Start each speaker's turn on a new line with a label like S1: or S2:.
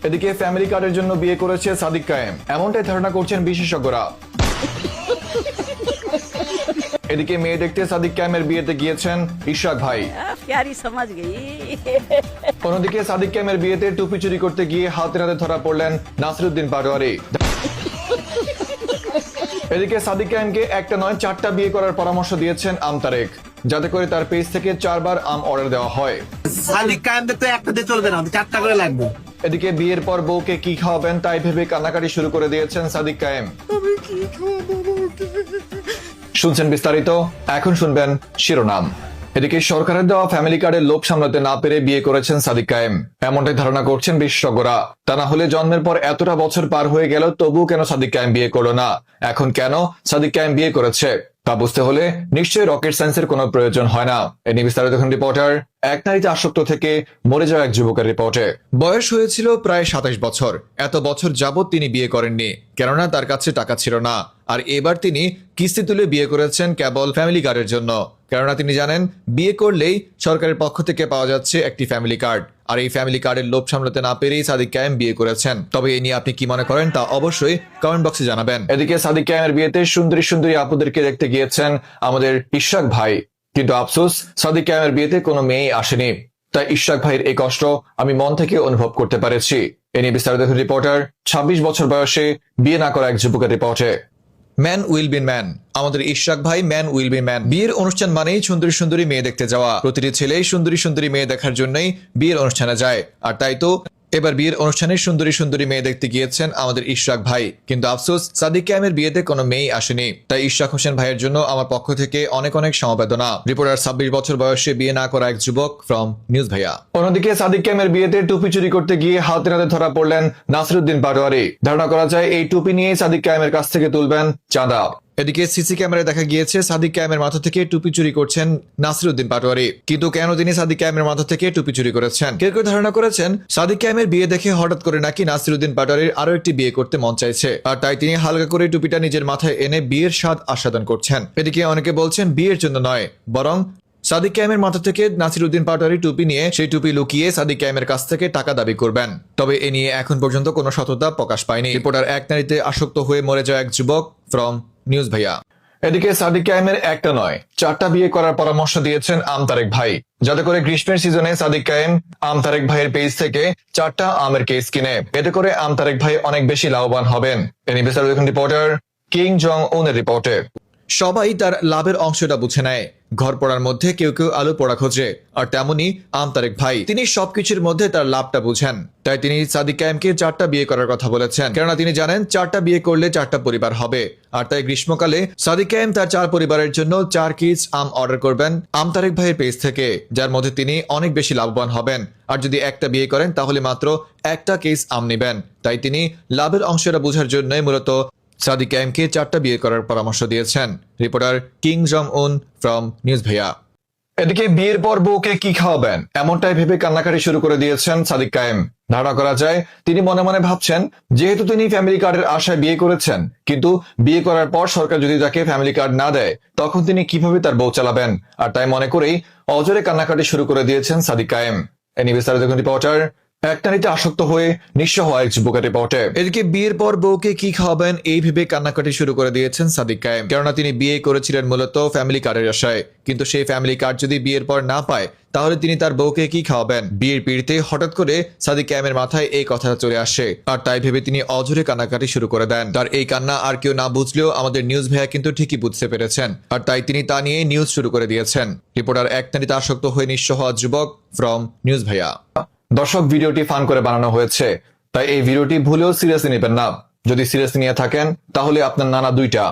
S1: এদিকে ফ্যামিলি কার্ডের জন্য বিয়ে করেছে সাদিক কায়েম, এমনটাই ধারণা করছেন বিশেষজ্ঞরা। এদিকে মেয়ে দেখতে সাদিক কায়েমের বিয়েতে গিয়েছেন ইশরাক ভাই।
S2: प्यारी समझ गई।
S1: অন্যদিকে সাদিক কায়েমের বিয়েতে টুপি চুরি করতে গিয়ে হাতে নাতে ধরা পড়লেন নাসিরউদ্দিন পাটোয়ারি। এদিকে সাদিক কায়েমকে একটা নয় 4টা বিয়ে করার পরামর্শ দিয়েছেন আমতারেক, যাতে করে তার পেজ থেকে 4 বার আম অর্ডার দেওয়া হয়।
S3: সাদিক কায়েমদের তো একটা দিয়ে চলবে না, 4টা করে লাগবে।
S1: এদিকে বিয়ের পর বউকে কি খাওয়াবেন তাই ভেবে কান্নাকাটি শুরু করে দিয়েছেন সাদিক কায়েম। শুনছেন বিস্তারিত, এখন শুনবেন শিরোনাম। এদিকে সরকারের দেওয়া ফ্যামিলি কার্ডের লোভ সামলাতে না পেরে বিয়ে করেছেন সাদিক কায়েম, এমনটাই ধারণা করছেন বিশেষজ্ঞরা। তা না হলে জন্মের পর এতটা বছর পার হয়ে গেল তবুও কেন সাদিক কায়েম বিয়ে করলো না, এখন কেন সাদিক কায়েম বিয়ে করেছে তা বুঝতে হলে নিশ্চয়ই রকেট সায়েন্সের কোনো প্রয়োজন হয় না। এ নিয়ে বিস্তারিত এখন রিপোর্টার এক নারীতে আসক্ত থেকে মরে যাওয়া এক যুবকের রিপোর্টে। বয়স হয়েছিল প্রায় 27 বছর। এত বছর যাবৎ তিনি বিয়ে করেননি, কেননা তার কাছে টাকা ছিল না। আর এবার তিনি কিস্তি তুলে বিয়ে করেছেন কেবল ফ্যামিলি কার্ডের জন্য, কেননা তিনি জানেন বিয়ে করলেই সরকারের পক্ষ থেকে পাওয়া যাচ্ছে একটি ফ্যামিলি কার্ড। আর এই ফ্যামিলি কার্ডের লোভ সামলাতে না পেরেই সাদিক কায়েম বিয়ে করেছেন। তবে এই নিয়ে আপনি কি মনে করেন তা অবশ্যই কমেন্ট বক্সে জানাবেন। এদিকে সাদিক কায়েমের বিয়েতে সুন্দরী সুন্দরী আপুদেরকে দেখতে গিয়েছেন আমাদের ইশরাক ভাই, কিন্তু আফসোস সাদিক কায়েমের বিয়েতে কোনো মেয়েই আসেনি। তাই ইশরাক ভাইয়ের এই কষ্ট আমি মন থেকে অনুভব করতে পেরেছি। এ নিয়ে বিস্তারিত রিপোর্টার 26 বছর বয়সে বিয়ে না করা এক যুবকের রিপোর্টে। Man will be man. আমাদের ইশরাক ভাই ম্যান উইল বি ম্যান। বিয়ের অনুষ্ঠান মানেই সুন্দরী সুন্দরী মেয়ে দেখতে যাওয়া। প্রতিটি ছেলেই সুন্দরী সুন্দরী মেয়ে দেখার জন্যই বিয়ের অনুষ্ঠানে যায়। আর তাই তো এবার বিয়ের অনুষ্ঠানে সুন্দরী সুন্দরী মেয়ে দেখতে গিয়েছেন আমাদের ইশরাক ভাই, কিন্তু আফসোস সাদিক কায়েমের বিয়েতে কোনো মেয়েই আসেনি। তাই ইশরাক হোসেন ভাইয়ের জন্য আমার পক্ষ থেকে অনেক অনেক সমবেদনা। রিপোর্টার 26 বছর বয়সে বিয়ে না করা এক যুবক ফ্রম নিউজ ভাইয়া। অন্যদিকে সাদিক কায়েমের বিয়েতে টুপি চুরি করতে গিয়ে হাতে নাতে ধরা পড়লেন নাসিরউদ্দিন পাটোয়ারি। ধারণা করা যায় এই টুপি নিয়ে সাদিক কায়েমের কাছ থেকে তুলবেন চাঁদা। এদিকে সিসি ক্যামেরায় দেখা গিয়েছে সাদিক কায়েমের মাথা থেকে টুপি চুরি করছেন নাসিরউদ্দিন পাটোয়ারি। কিন্তু কেন তিনি সাদিক কায়েমের মাথা থেকে টুপি চুরি করেছেন? কেউ কেউ ধারণা করেছেন সাদিক কায়েমের বিয়ে দেখে হঠাৎ করে নাকি নাসিরউদ্দিন পাটোয়ারির আরো একটি বিয়ে করতে মন চাইছে, আর তাই তিনি হালকা করে টুপিটা নিজের মাথায় এনে বিয়ের স্বাদ আস্বাদন করছেন। এদিকে অনেকে বলছেন বিয়ের জন্য নয়, বরং সাদিক কায়েমের মাথা থেকে নাসিরউদ্দিন পাটোয়ারি টুপি নিয়ে সেই টুপি লুকিয়ে সাদিক কায়েমের কাছ থেকে টাকা দাবি করবেন। তবে এ নিয়ে এখন পর্যন্ত কোনো সততা প্রকাশ পায়নি। রিপোর্টার এক নারীতে আসক্ত হয়ে মরে যাওয়া এক যুবক ফ্রম নিউজ ভাইয়া। এদিকে সাদিক কায়েমের একটা নয় 4টা বিয়ে করার পরামর্শ দিয়েছেন আমতারেক ভাই, যাতে করে গ্রীষ্মের সিজনে সাদিক কায়েম আমতারেক ভাইয়ের পেজ থেকে 4টা আমের কেস কিনে, এতে করে আমতারেক ভাই অনেক বেশি লাভবান হবেন। এ নিয়ে বিস্তারিত দেখুন রিপোর্টার কিং জং উনের রিপোর্টে। সবাই তার লাভের অংশটা বুঝে নেয়। ঘর পড়ার মধ্যে কেউ কেউ আলু পোড়া খোঁজে, আর তেমনি আমতারেক ভাই তিনি সবকিছুর মধ্যে তার লাভটা বুঝেন। তাই তিনি সাদিক কায়েমকে 4টা বিয়ে করার কথা বলেছেন, কেননা তিনি জানেন 4টা বিয়ে করলে 4টা পরিবার হবে। আর তাই গ্রীষ্মকালে সাদিক কায়েম তার 4 পরিবারের জন্য 4 কেজ আম অর্ডার করবেন আমতারেক ভাইয়ের পেজ থেকে, যার মধ্যে তিনি অনেক বেশি লাভবান হবেন। আর যদি একটা বিয়ে করেন তাহলে মাত্র একটা কেজ আম নেবেন। তাই তিনি লাভের অংশটা বোঝার জন্যই মূলত সাদিক কায়েমকে 4টা বিয়ে করার পরামর্শ দিয়েছেন। রিপোর্টার কিং জং উন ফ্রম নিউজ ভাইয়া। এদিকে বিয়ের পর বউকে কি খাওয়াবেন এমনটাই ভেবে কান্নাকাটি শুরু করে দিয়েছেন সাদিক কায়েম। ধারণা করা যায় তিনি মনে মনে ভাবছেন, যেহেতু তিনি ফ্যামিলি কার্ডের আশায় বিয়ে করেছেন, কিন্তু বিয়ে করার পর সরকার যদি তাকে ফ্যামিলি কার্ড না দেয় তখন তিনি কিভাবে তার বউ চালাবেন। আর তাই মনে করেই অজরে কান্নাকাটি শুরু করে দিয়েছেন সাদিক কায়েম। এ নিয়ে বিস্তারিত দেখুন রিপোর্টার এক নারীতে আসক্ত হয়ে নিঃস্ব হওয়া এক যুবকের রিপোর্টে। এদিকে বিয়ের পর বউকে কি খাওয়াবেন এই ভেবে কান্নাকাটি শুরু করে দিয়েছেন সাদিক কায়েম, কেননা তিনি বিয়ে করেছিলেন মূলত ফ্যামিলি কার্ডের আশায়। কিন্তু সেই ফ্যামিলি কার্ড যদি বিয়ের পর না পায় তাহলে তিনি তার বউকে কি খাওয়াবেন? বিয়ের পিড়িতে হঠাৎ করে সাদিক কায়েমের মাথায় এই কথাটা চলে আসে, আর তাই ভেবে তিনি অঝরে কান্নাকাটি শুরু করে দেন। তার এই কান্না আর কেউ না বুঝলেও আমাদের নিউজ ভাইয়া কিন্তু ঠিকই বুঝতে পেরেছেন, আর তাই তিনি তা নিয়ে নিউজ শুরু করে দিয়েছেন। রিপোর্টার এক নারীতে আসক্ত হয়ে নিঃস্ব হওয়া যুবক ফ্রম নিউজ ভাইয়া। দর্শক, ভিডিওটি ফান করে বানানো হয়েছে, তাই এই ভিডিওটি ভুলেও সিরিয়াসলি নেবেন না। যদি সিরিয়াসলি নিয়ে থাকেন তাহলে আপনার নানা দুইটা।